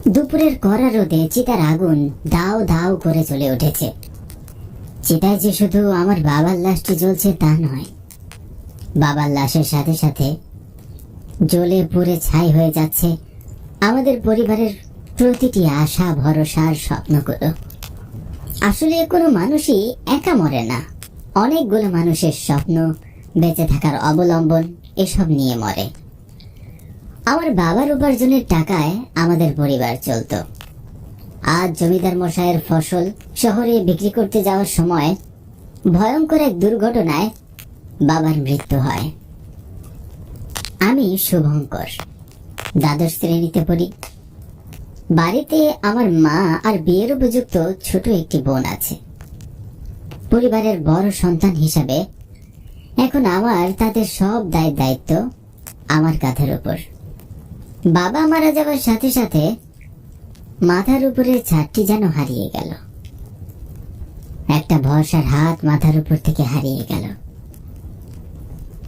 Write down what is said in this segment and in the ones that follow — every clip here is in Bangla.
দুপুরের কড়া রোদে চিতার আগুন দাউ দাউ করে জ্বলে উঠেছে। চিতায় যে শুধু আমার বাবার লাশটি জ্বলছে তা নয়, বাবার লাশের সাথে সাথে জ্বলে পুড়ে ছাই হয়ে যাচ্ছে আমাদের পরিবারের প্রতিটি আশা, ভরসা আর স্বপ্নগুলো। আসলে কোনো মানুষই একা মরে না, অনেকগুলো মানুষের স্বপ্ন, বেঁচে থাকার অবলম্বন এসব নিয়ে মরে। আমার বাবার উপার্জনের টাকায় আমাদের পরিবার চলত। আজ জমিদার মশাইয়ের ফসল শহরে বিক্রি করতে যাওয়ার সময় ভয়ঙ্কর এক দুর্ঘটনায় বাবার মৃত্যু হয়। আমি শুভঙ্কর, দ্বাদশ শ্রেণীতে পড়ি। বাড়িতে আমার মা আর বিয়ের উপযুক্ত ছোট একটি বোন আছে। পরিবারের বড় সন্তান হিসাবে এখন আমার তাদের সব দায়িত্ব আমার কাঁধের উপর। বাবা মারা যাওয়ার সাথে সাথে মাথার উপরের ছাদটি যেন হারিয়ে গেল। একটা ভরসার হাত মাথার উপর থেকে হারিয়ে গেল।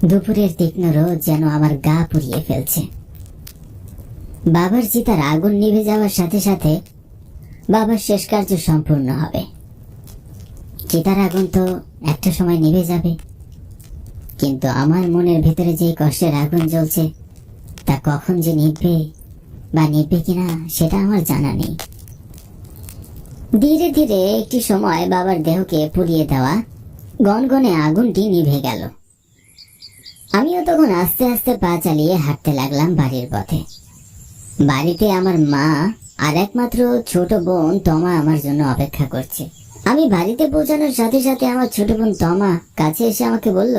দুপুরের তীক্ষ্ণ রোদ যেন আমার গা পুড়িয়ে ফেলছে। বাবার চিতার আগুন নিভে যাওয়ার সাথে সাথে বাবার শেষ কার্য সম্পূর্ণ হবে। চিতার আগুন তো একটা সময় নিভে যাবে, কিন্তু আমার মনের ভেতরে যে কষ্টের আগুন জ্বলছে তা কখন যে নিভবে বা নিভবে কিনা সেটা আমার জানা নেই। ধীরে ধীরে একটি সময় বাবার দেহকে পুড়িয়ে দেওয়া গনগনে আগুনটি নিভে গেল। আমিও তখন আস্তে আস্তে পা চালিয়ে হাঁটতে লাগলাম বাড়ির পথে। বাড়িতে আমার মা আর একমাত্র ছোট বোন তমা আমার জন্য অপেক্ষা করছে। আমি বাড়িতে পৌঁছানোর সাথে সাথে আমার ছোট বোন তমা কাছে এসে আমাকে বলল,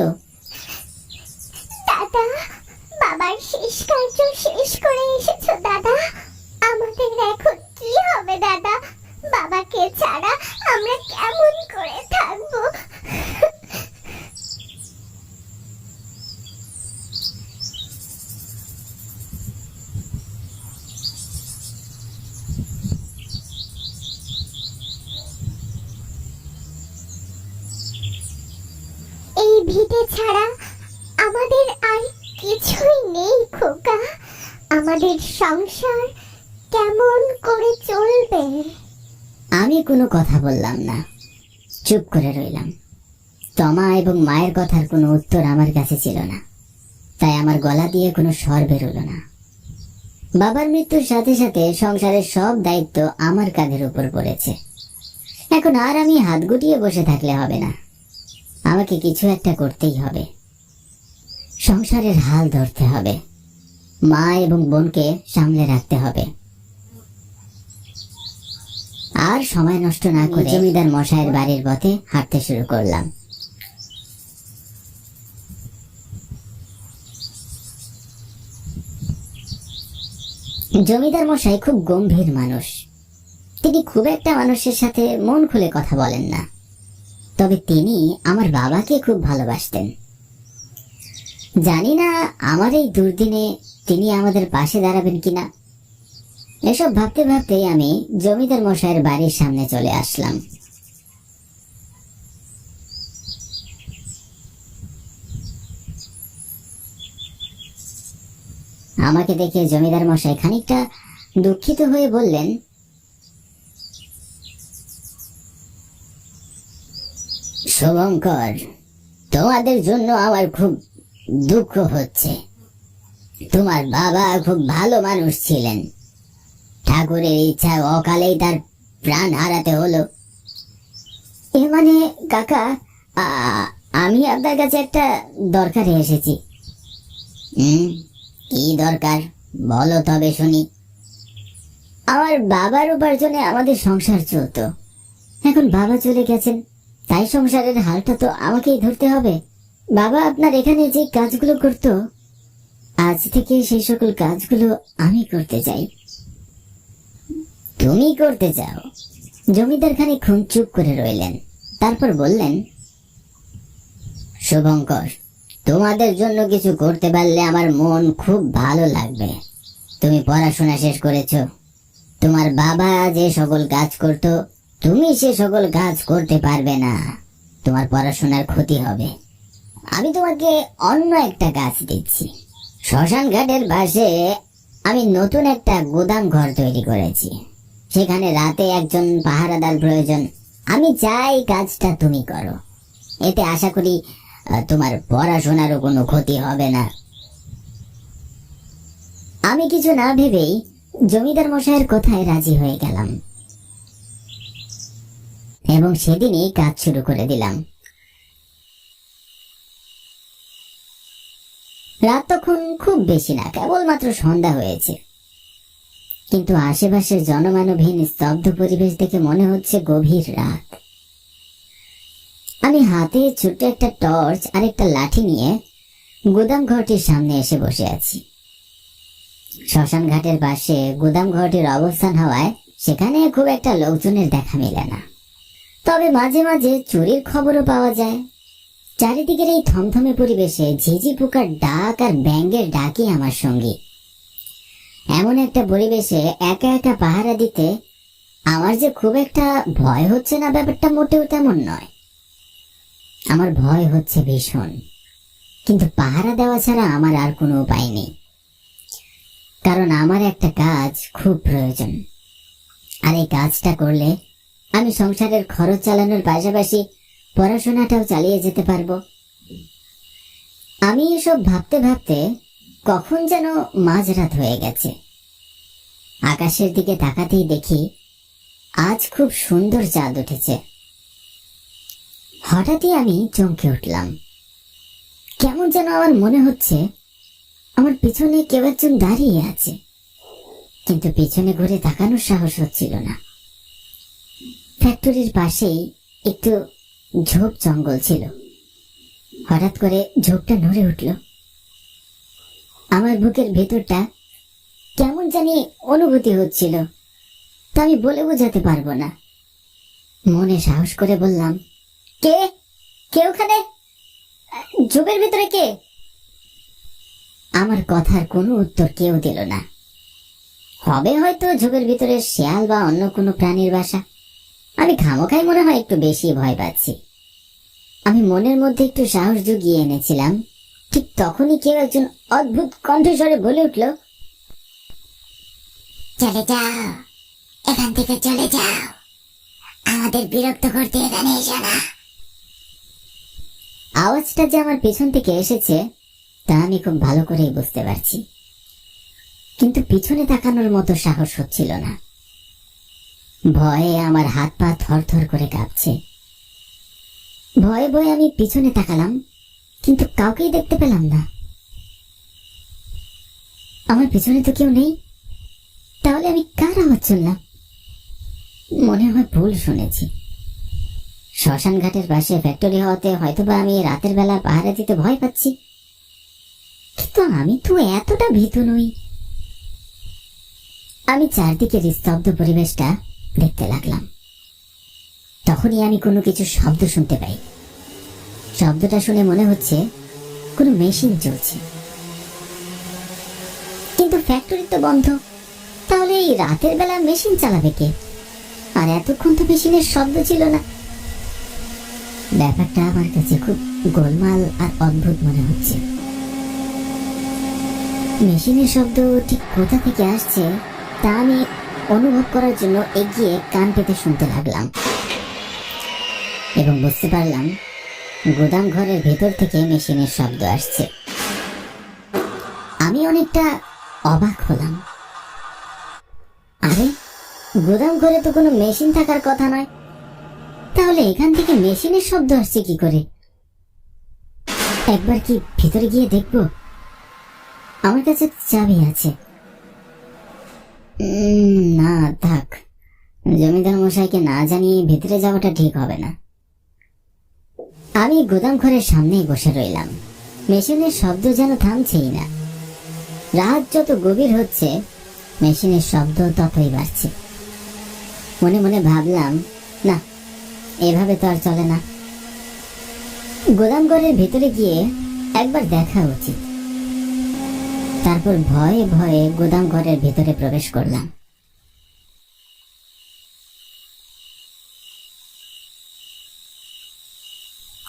দাদা, বাবার শেষ কার্য শেষ করে এসেছো দাদা। আমাদের এখন কি হবে দাদা? বাবাকে ছাড়া আমরা কেমন করে থাকবো? এই ভিটে ছাড়া আমাদের আর কিছুই নেই খোকা। আমাদের সংসার কেমন করে চলবে? আমি কোনো কথা বললাম না, চুপ করে রইলাম। তমা এবং মায়ের কথার কোনো উত্তর আমার কাছে ছিল না, তাই আমার গলা দিয়ে কোনো স্বর বেরোলো না। বাবার মৃত্যুর সাথে সাথে সংসারের সব দায়িত্ব আমার কাঁধের উপর পড়েছে। এখন আর আমি হাত গুটিয়ে বসে থাকলে হবে না, আমাকে কিছু একটা করতেই হবে। সংসারের হাল ধরতে হবে, মা এবং বোনকে সামলে রাখতে হবে। আর সময় নষ্ট না করে জমিদার মশাইয়ের বাড়ির পথে হাঁটতে শুরু করলাম। জমিদার মশাই খুব গম্ভীর মানুষ। তিনি খুব একটা মানুষের সাথে মন খুলে কথা বলেন না, তবে তিনি আমার বাবাকে খুব ভালোবাসতেন। জানি না আমার এই দুর্দিনে তিনি আমাদের পাশে দাঁড়াবেন কিনা। এসব ভাবতে ভাবতেই আমি জমিদার মশাইয়ের বাড়ির সামনে চলে আসলাম। আমাকে দেখে জমিদার মশাই খানিকটা দুঃখিত হয়ে বললেন, শুভঙ্কর, তোমাদের জন্য আমার খুব দুঃখ হচ্ছে। তোমার বাবা খুব ভালো মানুষ ছিলেন। ঠাকুরের ইচ্ছায় অকালেই তার প্রাণ হারাতে হলো। এ মানে কাকা, আমি আপনার কাছে একটা দরকারে এসেছি। কি দরকার বলো তবে শুনি। আমার বাবার উপার্জনে আমাদের সংসার চলতো, এখন বাবা চলে গেছেন, তাই সংসারের হালটা তো আমাকেই ধরতে হবে। বাবা আপনার এখানে যে কাজগুলো করতো, আজ থেকে সেই সকল কাজগুলো আমি করতে চাই। তুমি করতে চাও? জমিদার খানিকক্ষণ চুপ করে রইলেন, তারপর বললেন, শুভঙ্কর, তোমাদের জন্য কিছু করতে পারলে আমার মন খুব ভালো লাগবে। তুমি পড়াশোনা শেষ করেছো, তোমার বাবা যে সকল কাজ করতো তুমি সে সকল কাজ করতে পারবে না, তোমার পড়াশোনার ক্ষতি হবে। আমি তোমাকে অন্য একটা কাজ দিচ্ছি। শ্মশান ঘাটের পাশে আমি নতুন একটা গোদাম ঘর তৈরি করেছি। সেখানে রাতে একজন পাহারাদার প্রয়োজন। আমি চাই কাজটা তুমি করো। এতে আশা করি তোমার পড়াশোনারও কোনো ক্ষতি হবে না। আমি কিছু না ভেবেই জমিদার মশাইয়ের কথায় রাজি হয়ে গেলাম এবং সেদিনই কাজ শুরু করে দিলাম। রাত তখন খুব বেশি না, কেবলমাত্র সন্ধ্যা হয়েছে, কিন্তু আশেপাশের জনমানবহীন স্তব্ধ পরিবেশ দেখে মনে হচ্ছে গভীর রাত। আমি হাতে ছোট্ট একটা টর্চ আর একটা লাঠি নিয়ে গুদাম ঘরটির সামনে এসে বসে আছি। শ্মশান ঘাটের পাশে গুদাম ঘরটির অবস্থান হওয়ায় সেখানে খুব একটা লোকজনের দেখা মেলে না, তবে মাঝে মাঝে চুরির খবরও পাওয়া যায়। চারিদিকের এই থমথমে পরিবেশে ঝিঝি পোকার ডাক আর ব্যাঙের ডাকই আমার সঙ্গী। এমন একটা পরিবেশে একা একা পাহারা দিতে আমার যে খুব একটা ভয় হচ্ছে না, ব্যাপারটা মোটেও তেমন নয়। আমার ভয় হচ্ছে ভীষণ, কিন্তু পাহারা দেওয়া ছাড়া আমার আর কোনো উপায় নেই, কারণ আমার একটা কাজ খুব প্রয়োজন। আর এই কাজটা করলে আমি সংসারের খরচ চালানোর পাশাপাশি পড়াশোনাটাও চালিয়ে যেতে পারবো। আমি এসব ভাবতে ভাবতে কখন যেন মাঝরাত হয়ে গেছে। আকাশের দিকে তাকাতেই দেখি আজ খুব সুন্দর চাঁদ উঠেছে। হঠাৎই আমি চমকে উঠলাম। কেমন যেন আমার মনে হচ্ছে আমার পিছনে কেউ একজন দাঁড়িয়ে আছে, কিন্তু পিছনে ঘুরে তাকানোর সাহস হচ্ছিল না। ফ্যাক্টরির পাশেই একটু ঝোপ জঙ্গল ছিল। হঠাৎ করে ঝোপটা নড়ে উঠল। আমার বুকের ভেতরটা কেমন জানি অনুভূতি হচ্ছিল, তা আমি বলে বোঝাতে পারবো না। মনে সাহস করে বললাম, কে কে ওখানে? ঝোপের ভিতরে কে? আমার কথার কোনো উত্তর কেউ দিল না। হবে হয়তো ঝোপের ভিতরে শেয়াল বা অন্য কোনো প্রাণীর বাসা। আমি খামোখাই মনে হয় একটু বেশি ভয় পাচ্ছি। আমি মনের মধ্যে একটু সাহস জুগিয়ে এনেছিলাম। ঠিক তখনই কেউ একজন অদ্ভুত কণ্ঠস্বরে বলে উঠল, চলে যাও, এখান থেকে চলে যাও, আমাদের বিরক্ত করতে এখানে এসো না। আওয়াজটা যে আমার পেছন থেকে এসেছে তা আমি খুব ভালো করেই বুঝতে পারছি, কিন্তু পিছনে তাকানোর মতো সাহস হচ্ছিল না। ভয়ে আমার হাত পা থরথর করে কাঁপছে। ভয়ে ভয়ে আমি পিছনে তাকালাম, কিন্তু কাউকেই দেখতে পেলাম না। আমার পিছনে তো কেউ নেই, তাহলে আমি কার আওয়াজ শুনলাম? মনে হয় ভুল শুনেছি। শ্মশান ঘাটের পাশে ফ্যাক্টরি হওয়াতে হয়তোবা আমি রাতের বেলা পাহারা দিতে ভয় পাচ্ছি, কিন্তু আমি তো এতটা ভীতু নই। আমি চারদিকের স্তব্ধ পরিবেশটা দেখতে লাগলাম। তখনই আমি কোনো কিছু শব্দ শুনতে পাই। শব্দটা শুনে মনে হচ্ছে কোনো মেশিন চলছে, কিন্তু ফ্যাক্টরি তো বন্ধ। তাহলে এই রাতের বেলা মেশিন চালাবে কে? আর এতক্ষণ তো মেশিনের শব্দ ছিল না। ব্যাপারটা আমার কাছে খুব গোলমাল আর অদ্ভুত মনে হচ্ছে। মেশিনের শব্দ ঠিক কোথা থেকে আসছে তা আমি অনুভব করার জন্য এগিয়ে কান পেতে শুনতে লাগলাম এবং বুঝতে পারলাম গুদাম ঘরের ভেতর থেকে মেশিনের শব্দ আসছে। আমি অনেকটা অবাক হলাম। আরে, গুদাম ঘরে তো কোনো মেশিন থাকার কথা নয়, তাহলে এখান থেকে মেশিনের শব্দ আসছে কি করে? একবার কি ভিতরে গিয়ে দেখবো? আমার কাছে চাবি আছে। না থাক, জমিদার মশাইকে না জানিয়ে ভিতরে যাওয়াটা ঠিক হবে না। আমি গুদাম ঘরের সামনেই বসে রইলাম। মেশিনের শব্দ যেন থামছেই না। রাত যত গভীর হচ্ছে মেশিনের শব্দ ততই বাড়ছে। মনে মনে ভাবলাম, না, এভাবে তো আর চলে না। গোদাম ঘরের ভিতরে গিয়ে একবার দেখা উচিত। তারপর ভয়ে ভয়ে গোদাম ঘরের ভিতরে প্রবেশ করলাম।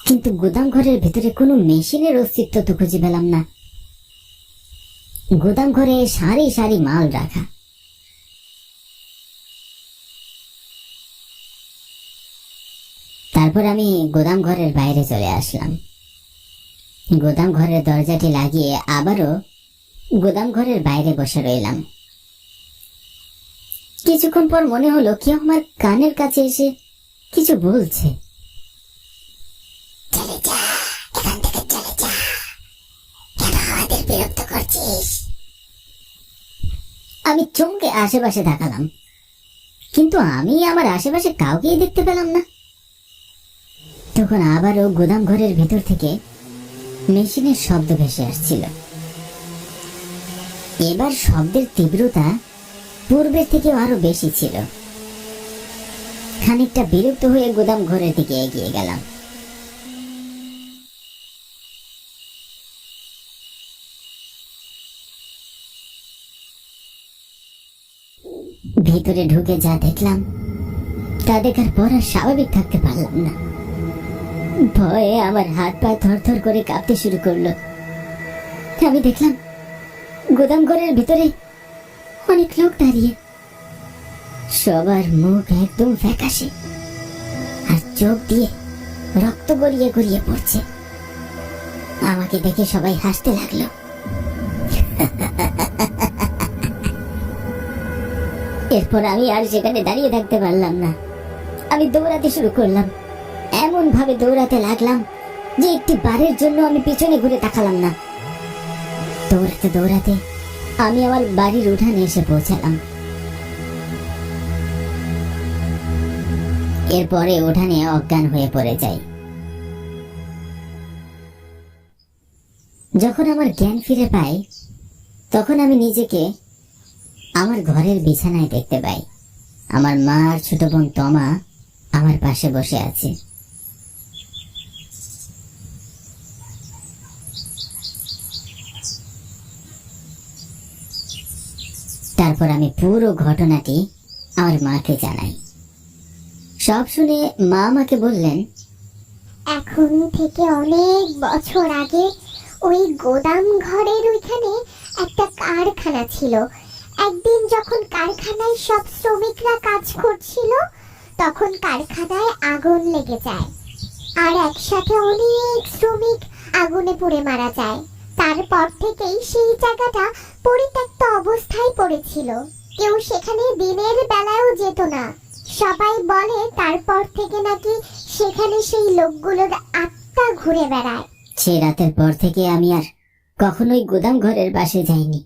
কিন্তু গোদাম ঘরের ভিতরে কোনো মেশিনের অস্তিত্ব তো খুঁজে পেলাম না। গুদাম ঘরে সারি সারি মাল রাখা। তারপর আমি গোদাম ঘরের বাইরে চলে আসলাম। গোদাম ঘরের দরজাটি লাগিয়ে আবারও গোদাম ঘরের বাইরে বসে রইলাম। কিছুক্ষণ পর মনে হলো কেউ আমার কানের কাছে এসে কিছু বলছে। চলে যা, এখান থেকে চলে যা, কেন আমাদের বিরক্ত করছিস? আমি চমকে আশেপাশে তাকালাম, কিন্তু আমি আমার আশেপাশে কাউকেই দেখতে পেলাম না। তখন আবারও গোদাম ঘরের ভেতর থেকে মেশিনের শব্দ ভেসে আসছিল। এবার শব্দের তীব্রতা পূর্বের থেকে আরো বেশি ছিল। খানিকটা বিরক্ত হয়ে গোদাম ঘরের দিকে এগিয়ে গেলাম। ভিতরে ঢুকে যা দেখলাম তা দেখার পর আর স্বাভাবিক থাকতে পারলাম না। ভয়ে আমার হাত পা থরথর করে কাঁপতে শুরু করলো। আমি দেখলাম গোদাম ঘরের ভিতরে অনেক লোক দাঁড়িয়ে, সবার মুখ একদম ফ্যাকাশে আর চোখ দিয়ে রক্ত গড়িয়ে গড়িয়ে পড়ছে। আমাকে দেখে সবাই হাসতে লাগলো। এরপর আমি আর সেখানে দাঁড়িয়ে থাকতে পারলাম না। আমি দৌড়াতে শুরু করলাম। এমন ভাবে দৌড়াতে লাগলাম যে একটি বারের জন্য আমি পিছনে ঘুরে তাকালাম না। দৌড়াতে দৌড়াতে আমি আমার বাড়ির উঠানে এসে পৌঁছালাম। এরপরে উঠানে অজ্ঞান হয়ে পড়ে যাই। যখন আমার জ্ঞান ফিরে পাই তখন আমি নিজেকে আমার ঘরের বিছানায় দেখতে পাই। আমার মা আর ছোট বোন তমা আমার পাশে বসে আছে। তারপর আমি পুরো ঘটনাটি আমার মাকে জানাই। সব শুনে মা আমাকে বললেন, এখন থেকে অনেক বছর আগে ওই গোদাম ঘরের ওইখানে একটা কারখানা ছিল। একদিন যখন কারখানায় সব শ্রমিকরা কাজ করছিল তখন কারখানায় আগুন লেগে যায়, আর একসাথে অনেক শ্রমিক আগুনে পুড়ে মারা যায়। তারপর থেকেই সেই জায়গাটা পরিত্যক্ত অবস্থায় পড়েছিল। কেউ সেখানে দিনের বেলায়ও যেত না। সবাই বলে তারপর থেকে নাকি সেখানে সেই লোকগুলোর আত্মা ঘুরে বেড়ায়। সে রাতের পর থেকে আমি আর কখনোই গোদাম ঘরের পাশে যাইনি।